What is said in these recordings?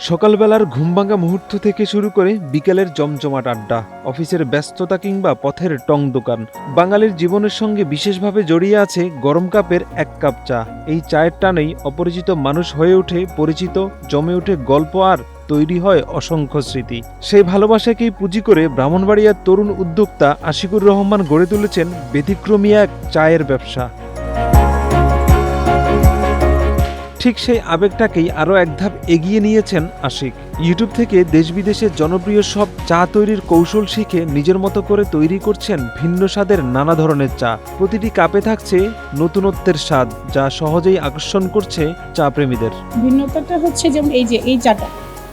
সকালবেলার ঘুমভাঙা মুহূর্ত থেকে শুরু করে বিকেলের জমজমাট আড্ডা, অফিসের ব্যস্ততা কিংবা পথের টং দোকান, বাঙালির জীবনের সঙ্গে বিশেষভাবে জড়িয়ে আছে গরম কাপের এক কাপ চা। এই চায়ের টানেই অপরিচিত মানুষ হয়ে ওঠে পরিচিত, জমে ওঠে গল্প আর তৈরি হয় অসংখ্য স্মৃতি। সেই ভালোবাসাকেই পুঁজি করে ব্রাহ্মণবাড়িয়ার তরুণ উদ্যোক্তা আশিকুর রহমান গড়ে তুলেছেন ব্যতিক্রমী এক চায়ের ব্যবসা। ঠিক সেই আবেগটাকেই আরও এক ধাপ এগিয়ে নিয়েছেন আশিক। ইউটিউব থেকে দেশ বিদেশের জনপ্রিয় সব চা তৈরির কৌশল শিখে নিজের মতো করে তৈরি করছেন ভিন্ন স্বাদের নানা ধরনের চা। প্রতিটি কাপে থাকছে নতুনত্বের স্বাদ, যা সহজেই আকর্ষণ করছে চা প্রেমীদের। ভিন্নতাটা হচ্ছে যেমন এই চাটা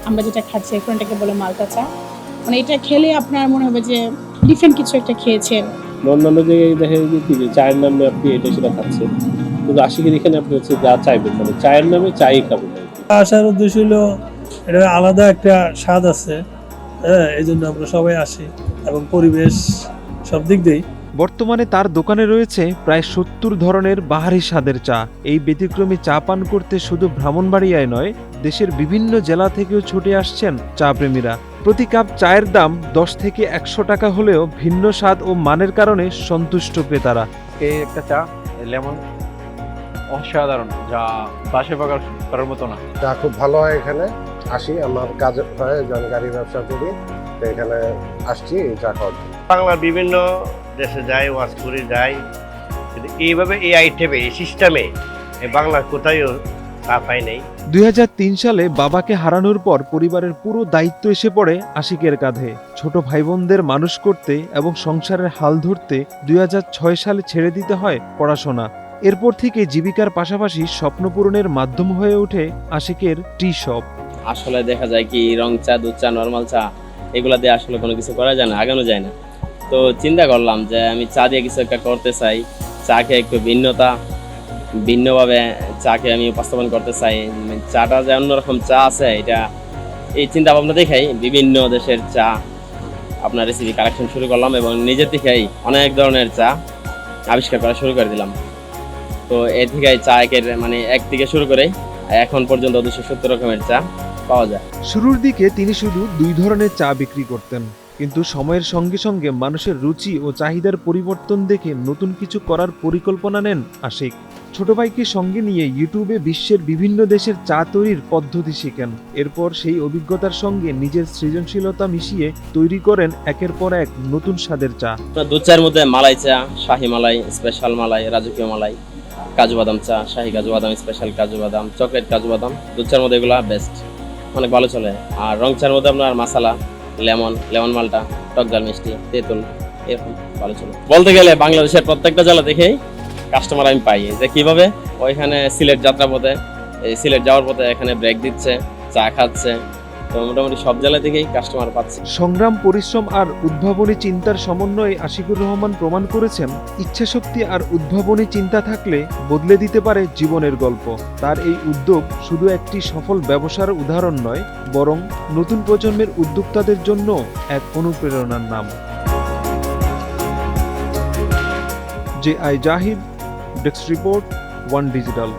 আমরা যেটা খাচ্ছি এখন এটাকে বলে মালটা চা। মানে এটা খেলে আপনার মনে হবে যে ডিফারেন্ট কিছু একটা খেয়েছেন। অন্যান্য জায়গায় দেখা যায় যে চায়ের নামে আপনি এটা সেটা খাচ্ছেন, কিন্তু আশিকের এখানে আপনি হচ্ছে যা চাইবেন, মানে চায়ের নামে চাই খাবেন। আসার উদ্দেশ্য হলো এটা আলাদা একটা স্বাদ আছে, হ্যাঁ, এই জন্য আমরা সবাই আসি এবং পরিবেশ সব দিক দিয়েই। বর্তমানে তার দোকানে রয়েছে প্রায় ৭০ ধরনের বাহারি স্বাদের চা। এই ব্যতিক্রমী চা পান করতে শুধু ব্রাহ্মণবাড়িয়ায় নয়, দেশের বিভিন্ন জেলা থেকেও ছুটে আসছেন চা প্রেমীরা। প্রতি কাপ চায়ের দাম ১০ থেকে ১০০ টাকা হলেও ভিন্ন স্বাদ ও মানের কারণে সন্তুষ্ট ক্রেতারা। এই একটা চা লেমন অসাধারণ, যা পাশে পাকার করার মতো না। চা খুব ভালো হয় এখানে। আসি, আমার কাজ হয়, আমি গাড়ি ব্যবসা করি, তো এখানে আসছি এই চা খাওয়ার জন্য। বাংলার বিভিন্ন দেশে যাই, ওয়াজ করে যাই, কিন্তু এইভাবে এই আইটেমে, এই সিস্টেমে বাংলার কোথাও চা পাই নেই। ২০০৩ সালে বাবাকে হারানোর পর পরিবারের পুরো দায়িত্ব এসে পড়ে আশিকের কাঁধে। ছোট ভাই বোনদের মানুষ করতে এবং সংসারের হাল ধরতে ২০০৬ সালে ছেড়ে দিতে হয় পড়াশোনা। এরপর থেকে জীবিকার পাশাপাশি স্বপ্ন পূরণের মাধ্যম হয়ে ওঠে আশিকের টি শপ। আসলে দেখা যায় কি রং চা, দুধ চা, নর্মাল চা এগুলা দিয়ে আসলে কোনো কিছু করা যায় না, আগানো যায় না। তো চিন্তা করলাম যে আমি চা দিয়ে কিছু একটা করতে চাই, চাকে একটু ভিন্নভাবে চাকে আমি উপস্থাপন করতে চাই। চাটা যে অন্যরকম চা আছে, এটা এই চিন্তা ভাবনা দেখাই বিভিন্ন দেশের চা আপনার রেসিপি কালেকশন শুরু করলাম এবং নিজের থেকেই অনেক ধরনের চা আবিষ্কার করা শুরু করে দিলাম। তো এর থেকে চা এক থেকে শুরু করে এখন পর্যন্ত ২৭০ রকমের চা পাওয়া যায়। শুরুর দিকে তিনি শুধু ২ ধরনের চা বিক্রি করতেন, কিন্তু সময়ের সঙ্গে সঙ্গে মানুষের রুচি ও চাহিদার পরিবর্তন দেখে নতুন কিছু করার পরিকল্পনা নেন আশিক। ছোট ভাইকে সঙ্গে নিয়ে ইউটিউবে বিশ্বের বিভিন্ন দেশের চা তৈরির পদ্ধতি শিখেন। এরপর সেই অভিজ্ঞতার সঙ্গে নিজের সৃজনশীলতা মিশিয়ে তৈরি করেন একের পর এক নতুন স্বাদের চা। দুধ চায়ের মধ্যে মালাই চা, শাহি মালাই, স্পেশাল মালাই, রাজকীয় মালাই, কাজু বাদাম চা, শাহি কাজু বাদাম, স্পেশাল কাজু বাদাম, চকলেট কাজু বাদাম। দুধ চার মধ্যে এগুলো বেস্ট, অনেক ভালো চলে। আর রং চার মধ্যে আপনার মাসালা, লেমন মালটা, টক ঝাল মিষ্টি, তেঁতুল, এরকম ভালো চলে। বলতে গেলে বাংলাদেশের প্রত্যেকটা জেলা দেখেই কাস্টমার আমি পাই, যে কিভাবে ওইখানে সিলেট যাত্রাপথে, এই সিলেট যাওয়ার পথে এখানে ব্রেক দিচ্ছে, চা খাচ্ছে। তো মোটামুটি সব জেলা থেকেই কাস্টমার পাচ্ছে। সংগ্রাম, পরিশ্রম আর উদ্ভাবনী চিন্তার সমন্বয়ে আশিকুর রহমান প্রমাণ করেছেন, ইচ্ছাশক্তি আর উদ্ভাবনী চিন্তা থাকলে বদলে দিতে পারে জীবনের গল্প। তার এই উদ্যোগ শুধু একটি সফল ব্যবসার উদাহরণ নয়, বরং নতুন প্রজন্মের উদ্যোক্তাদের জন্য এক অনুপ্রেরণার নাম। J I Zahid, desk report, one digital.